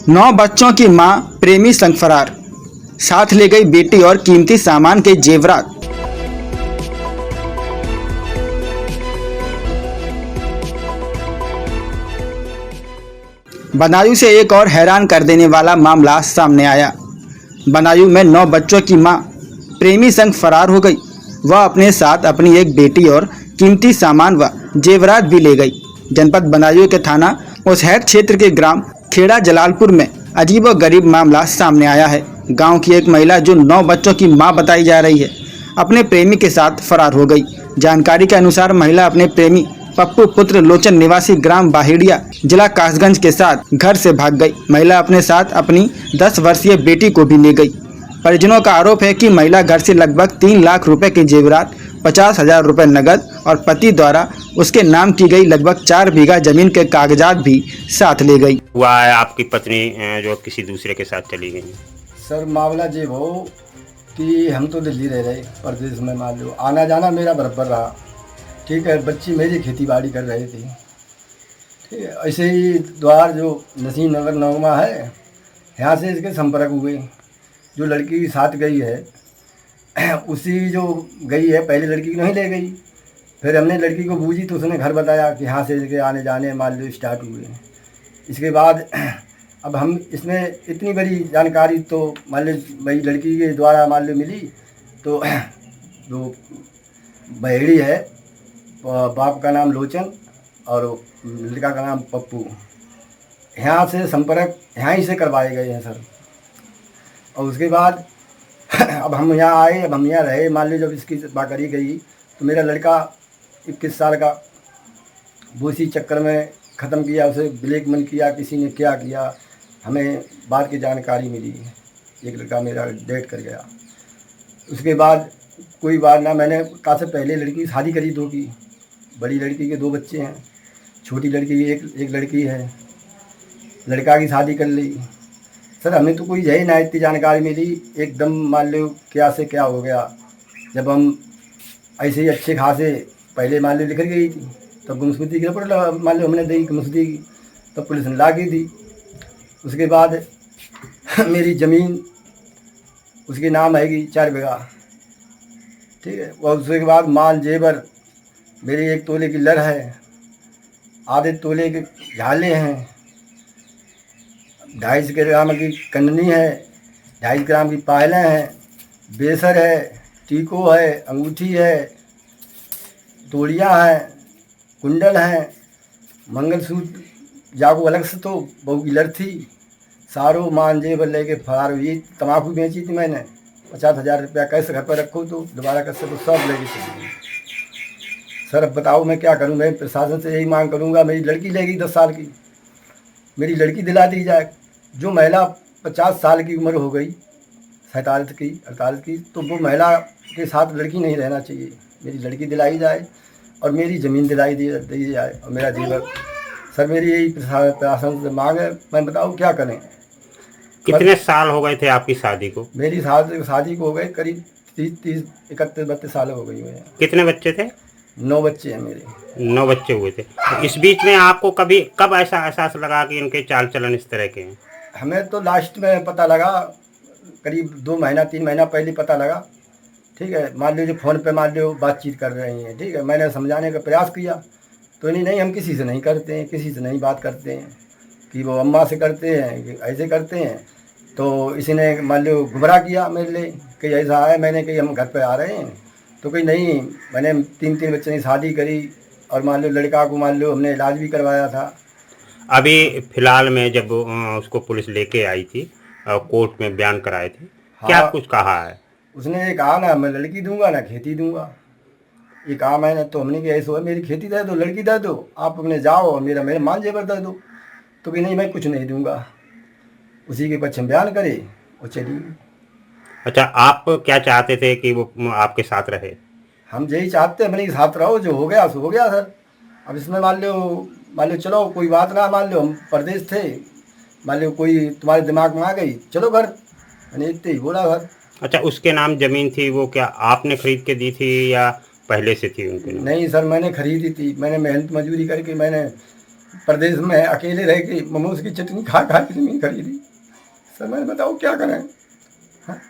9 बच्चों की मां प्रेमी संग फरार, साथ ले गई बेटी और कीमती सामान के जेवरात। बदायूं से एक और हैरान कर देने वाला मामला सामने आया। बदायूं में 9 बच्चों की मां प्रेमी संग फरार हो गई। वह अपने साथ अपनी एक बेटी और कीमती सामान व जेवरात भी ले गई। जनपद बदायूं के थाना मुसहर क्षेत्र के ग्राम खेड़ा जलालपुर में अजीबोगरीब मामला सामने आया है। गांव की एक महिला जो 9 बच्चों की मां बताई जा रही है, अपने प्रेमी के साथ फरार हो गई। जानकारी के अनुसार महिला अपने प्रेमी पप्पू पुत्र लोचन निवासी ग्राम बाहिड़िया जिला कासगंज के साथ घर से भाग गई। महिला अपने साथ अपनी 10 वर्षीय बेटी को भी ले गई। परिजनों का आरोप है कि महिला घर से लगभग 3 लाख रुपए के जेवरात, 50,000 रुपए नगद और पति द्वारा उसके नाम की गई लगभग 4 बीघा जमीन के कागजात भी साथ ले गई। हुआ है आपकी पत्नी जो किसी दूसरे के साथ चली गई? सर मामला ये हो कि हम तो दिल्ली रह रहे, परदेश में मान लो आना जाना मेरा बराबर रहा। ठीक है, बच्ची मेरी खेती बाड़ी कर रही थी। ठीक है, ऐसे ही द्वार जो नसीम नगर नगमा है, यहाँ से इसके संपर्क हुए। जो लड़की साथ गई है उसी जो गई है, पहले लड़की को नहीं ले गई। फिर हमने लड़की को बूझी तो उसने घर बताया कि यहाँ से इसके आने जाने मान लो स्टार्ट हुए। इसके बाद अब हम इसमें इतनी बड़ी जानकारी तो मान लो भाई लड़की के द्वारा मान लो मिली। तो जो बहेड़ी है, बाप का नाम लोचन और लड़का का नाम पप्पू, यहाँ से संपर्क यहाँ ही से करवाए गए हैं सर। और उसके बाद अब हम यहाँ आए, अब हम यहाँ रहे। मान लो जब इसकी बात करी गई तो मेरा लड़का 21 साल का वो इसी चक्कर में ख़त्म किया, उसे ब्लैकमेल किया, किसी ने क्या किया, हमें बाद की जानकारी मिली। एक लड़का मेरा डेट कर गया। उसके बाद कोई बात ना, मैंने कहा से पहले लड़की की शादी करी 2 की। बड़ी लड़की के 2 बच्चे हैं, छोटी लड़की की एक लड़की है। लड़का की शादी कर ली। सर हमें तो कोई यही ना इतनी जानकारी मिली, एकदम मान लो क्या से क्या हो गया। जब हम ऐसे ही अच्छे खासे पहले मान लो लिख गई थी, तब गुमशुदगी की रिपोर्ट मान लो हमने दी गुमशुदगी की, तब पुलिस ने ला की दी। उसके बाद मेरी ज़मीन उसके नाम आएगी 4 बीघा। ठीक है, और उसके बाद माल जेवर मेरी 1 तोले की लर है, आधे तोले के झाले हैं, 250 ग्राम की कंडनी है, 250 ग्राम की पायलें हैं, बेसर है, टीको है, अंगूठी है, तोड़ियाँ हैं, कुंडल हैं, मंगलसूत्र जागो अलग से तो बहू की लर थी। सारो मान जेवर लेके फरार हुई। तम्बाकू बेची थी मैंने, 50,000 रुपया कैसे घर पर रखो तो दोबारा कैसे तो सब लेके चली गई। सर अब बताओ मैं क्या करूँ? मैं प्रशासन से यही मांग करूँगा, मेरी लड़की लेगी 10 साल की, मेरी लड़की दिला दी जाए। जो महिला 50 साल की उम्र हो गई, 47 की 48 की, तो वो महिला के साथ लड़की नहीं रहना चाहिए। मेरी लड़की दिलाई जाए और मेरी ज़मीन दिलाई दी जाए और मेरा जीवन। सर मेरी यही प्रशासन से मांग है। मैं बताऊँ क्या करें? कितने साल हो गए थे आपकी शादी को? मेरी शादी को हो गए करीब 30 31 32 साल हो गई हुए। कितने बच्चे थे? 9 बच्चे हैं मेरे। 9 बच्चे हुए थे। इस बीच में आपको कब ऐसा एहसास लगा कि इनके चाल चलन इस तरह के हैं? हमें तो लास्ट में पता लगा, करीब 2 महीना 3 महीना पहले पता लगा। ठीक है, मान लीजिए फ़ोन पे मान लो बातचीत कर रही हैं। ठीक है, मैंने समझाने का प्रयास किया तो नहीं हम किसी से नहीं करते हैं, किसी से नहीं बात करते हैं, कि वो अम्मा से करते हैं कि ऐसे करते हैं। तो इसी ने मान लो गुमराह किया मेरे लिए कि ऐसा है। मैंने कही हम घर पे आ रहे हैं, तो कहीं नहीं, मैंने 3 बच्चे की शादी करी और मान लो लड़का को मान लो हमने इलाज भी करवाया था। अभी फिलहाल में जब उसको पुलिस लेके आई थी, कोर्ट में बयान कराए थे, क्या हाँ, कुछ कहा है? उसने ये कहा ना मैं लड़की दूंगा ना खेती दूंगा। ये कहा मैंने, तो हमने कि ऐसा है मेरी खेती दे दो, लड़की दे दो, आप अपने जाओ और मेरा मान जेवर दे दो। तो कि नहीं मैं कुछ नहीं दूंगा। उसी के पक्ष में बयान करे और चलिए। अच्छा, आप क्या चाहते थे कि वो आपके साथ रहे? हम यही चाहते हैं, अपने साथ रहो, जो हो गया सो हो गया सर। अब इसमें मान लो चलो कोई बात ना, मान लो हम परदेश थे, मान लो कोई तुम्हारे दिमाग में आ गई, चलो घर, मैंने इतने ही बोला घर। अच्छा, उसके नाम ज़मीन थी, वो क्या आपने खरीद के दी थी या पहले से थी उनके नाम? नहीं सर, मैंने खरीदी थी। मैंने मेहनत मजदूरी करके मैंने प्रदेश में अकेले रह के मोमोज की चटनी खा खा के ज़मीन खरीदी। सर मैंने बताओ क्या करें। हाँ?